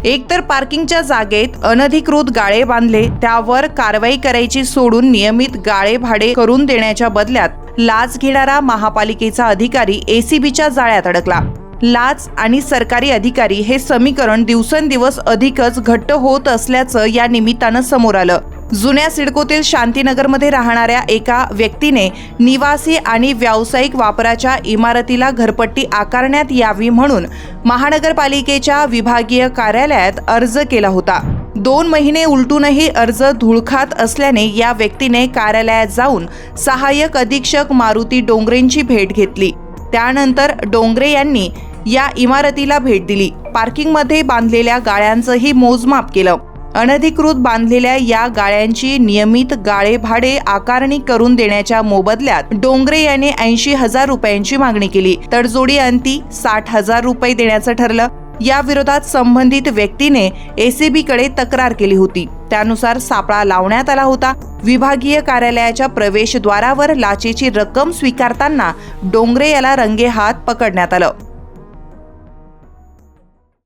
एकतर पार्किंगच्या जागेत अनधिकृत गाळे बांधले, त्यावर कारवाई करायची सोडून नियमित गाळे भाडे करून देण्याच्या बदल्यात लाच घेणारा महापालिकेचा अधिकारी एसीबीच्या जाळ्यात अडकला। लाच आणि सरकारी अधिकारी हे समीकरण दिवसेंदिवस अधिकच घट्ट होत असल्याचं या निमित्तानं समोर आलं। जुन्या सिडकोतील शांतीनगरमध्ये राहणाऱ्या एका व्यक्तीने निवासी आणि व्यावसायिक वापराच्या इमारतीला घरपट्टी आकारण्यात यावी म्हणून महानगरपालिकेच्या विभागीय कार्यालयात अर्ज केला होता। 2 महिने उलटूनही अर्ज धुळखात असल्याने या व्यक्तीने कार्यालयात जाऊन सहाय्यक अधीक्षक मारुती डोंगरेंची भेट घेतली। त्यानंतर डोंगरे यांनी या इमारतीला भेट दिली। पार्किंगमध्ये बांधलेल्या गाळ्यांचंही मोजमाप केलं। अनधिकृत बांधलेल्या या गाळ्यांची नियमित गाळे भाडे आकारणी करून देण्याच्या मोबदल्यात डोंगरे यांनी 80,000 रुपयांची मागणी केली। तडजोडी अंती 60,000 रुपये देण्याचं ठरलं। या विरोधात संबंधित व्यक्तीने एसीबीकडे तक्रार केली होती। त्यानुसार सापळा लावण्यात आला होता। विभागीय कार्यालयाच्या प्रवेशद्वारावर लाचेची रक्कम स्वीकारताना डोंगरे याला रंगेहात पकडण्यात आलं।